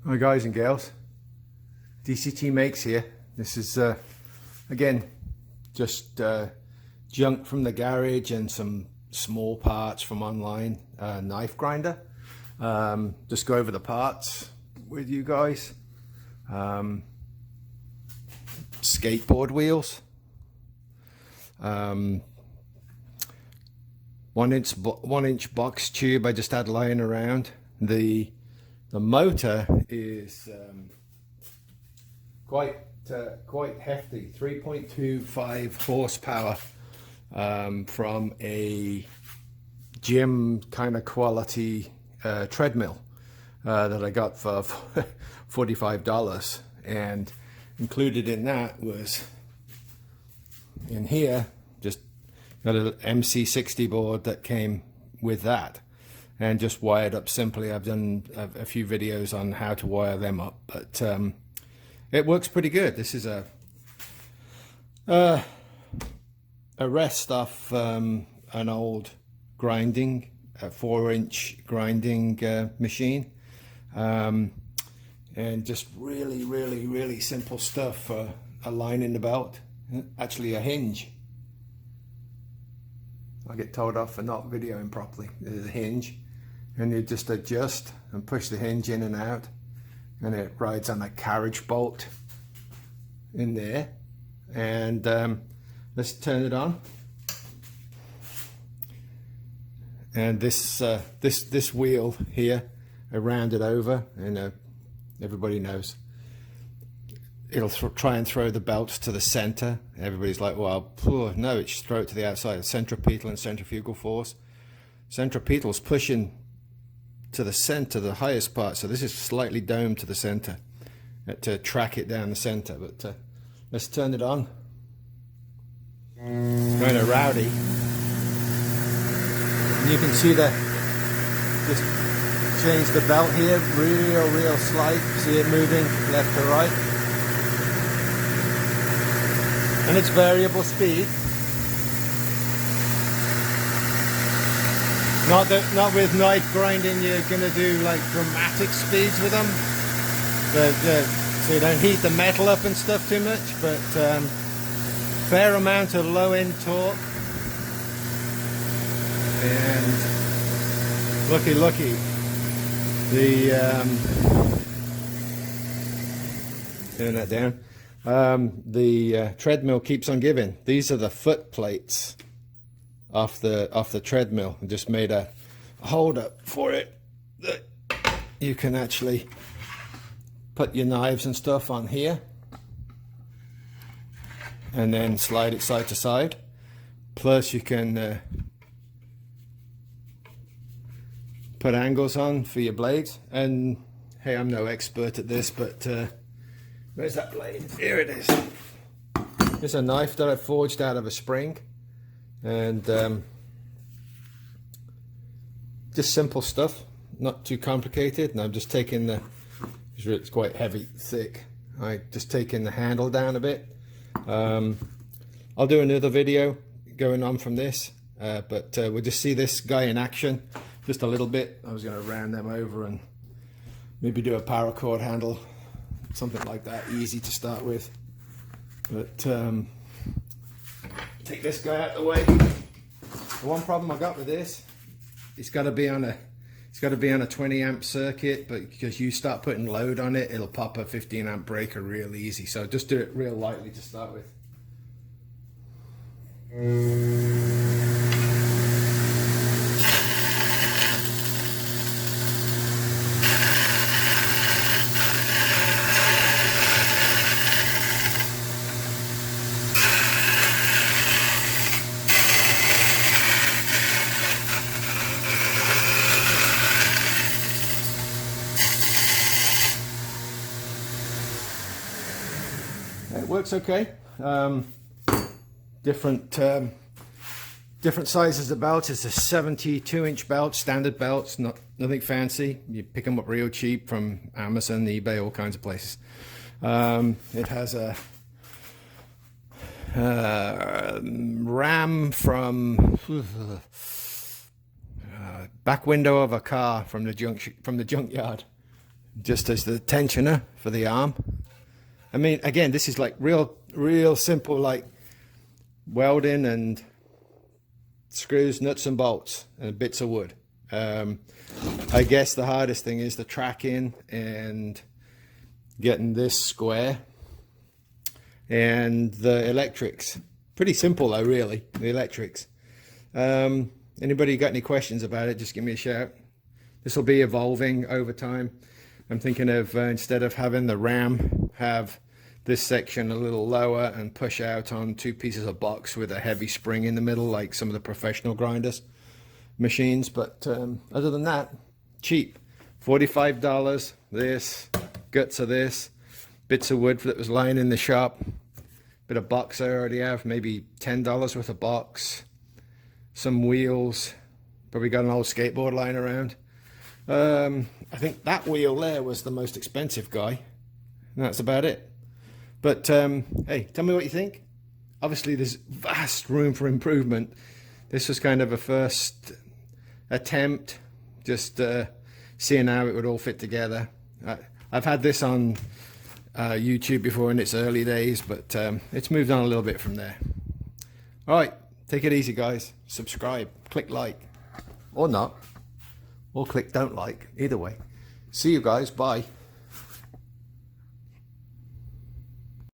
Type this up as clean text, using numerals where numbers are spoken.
Hi guys and girls, dctmakes here. This is again just junk from the garage and some small parts from online. Knife grinder. Just go over the parts with you guys. Skateboard wheels, 1 inch box tube I just had lying around. The motor is quite hefty, 3.25 horsepower, from a gym kind of quality treadmill that I got for $45, and included in that was, in here, just got an MC60 board that came with that, and just wired up simply. I've done a few videos on how to wire them up, but it works pretty good. This is a rest off an old grinding, 4-inch grinding machine, and just really simple stuff for a line in the belt. Actually a hinge. I get told off for not videoing properly. There's a hinge, and you just adjust and push the hinge in and out, and it rides on a carriage bolt in there. And let's turn it on. And this wheel here, I round it over, and everybody knows it'll try and throw the belts to the center. Everybody's like, well, no, it should throw it to the outside. Centripetal and centrifugal force. Centripetal's pushing to the center, the highest part, so this is slightly domed to the center to track it down the center. But let's turn it on. Kind of rowdy. And you can see just change the belt here, real slight. See it moving left to right. And it's variable speed. Not with knife grinding, you're going to do like dramatic speeds with them. But, so you don't heat the metal up and stuff too much, but fair amount of low end torque. And looky. Turn that down. The treadmill keeps on giving. These are the foot plates off the treadmill. I just made a holder for it that you can actually put your knives and stuff on here, and then slide it side to side. Plus you can put angles on for your blades. And hey, I'm no expert at this, but where's that blade? Here it is. It's a knife that I forged out of a spring, and just simple stuff, not too complicated. And I'm just taking it's quite heavy, thick. I just taking the handle down a bit. I'll do another video going on from this, but we'll just see this guy in action just a little bit. I was going to round them over and maybe do a paracord handle, something like that, easy to start with. But take this guy out of the way. The one problem I got with this, it's got to be on a 20 amp circuit, but because you start putting load on it, it'll pop a 15 amp breaker real easy. So just do it real lightly to start with. It works okay. Different sizes of belts. It's a 72-inch belt, standard belts, nothing fancy. You pick them up real cheap from Amazon, eBay, all kinds of places. It has a ram from back window of a car from the junkyard. just as the tensioner for the arm. I mean, again, this is like real simple, like welding and screws, nuts and bolts and bits of wood. I guess the hardest thing is the tracking and getting this square, and the electrics. Pretty simple though, really, the electrics. Anybody got any questions about it, just give me a shout. This will be evolving over time. I'm thinking of instead of having the ram, have this section a little lower and push out on 2 pieces of box with a heavy spring in the middle, like some of the professional grinders machines. But other than that, cheap. $45. This, guts of this, bits of wood that was lying in the shop, bit of box I already have, maybe $10 worth of box, some wheels, probably got an old skateboard lying around. I think that wheel there was the most expensive guy, and that's about it. But hey, tell me what you think. Obviously there's vast room for improvement. This was kind of a first attempt, just seeing how it would all fit together. I've had this on YouTube before in its early days, but it's moved on a little bit from there. All right, take it easy, guys. Subscribe, click like, or not, or click don't like, either way. See you guys, bye.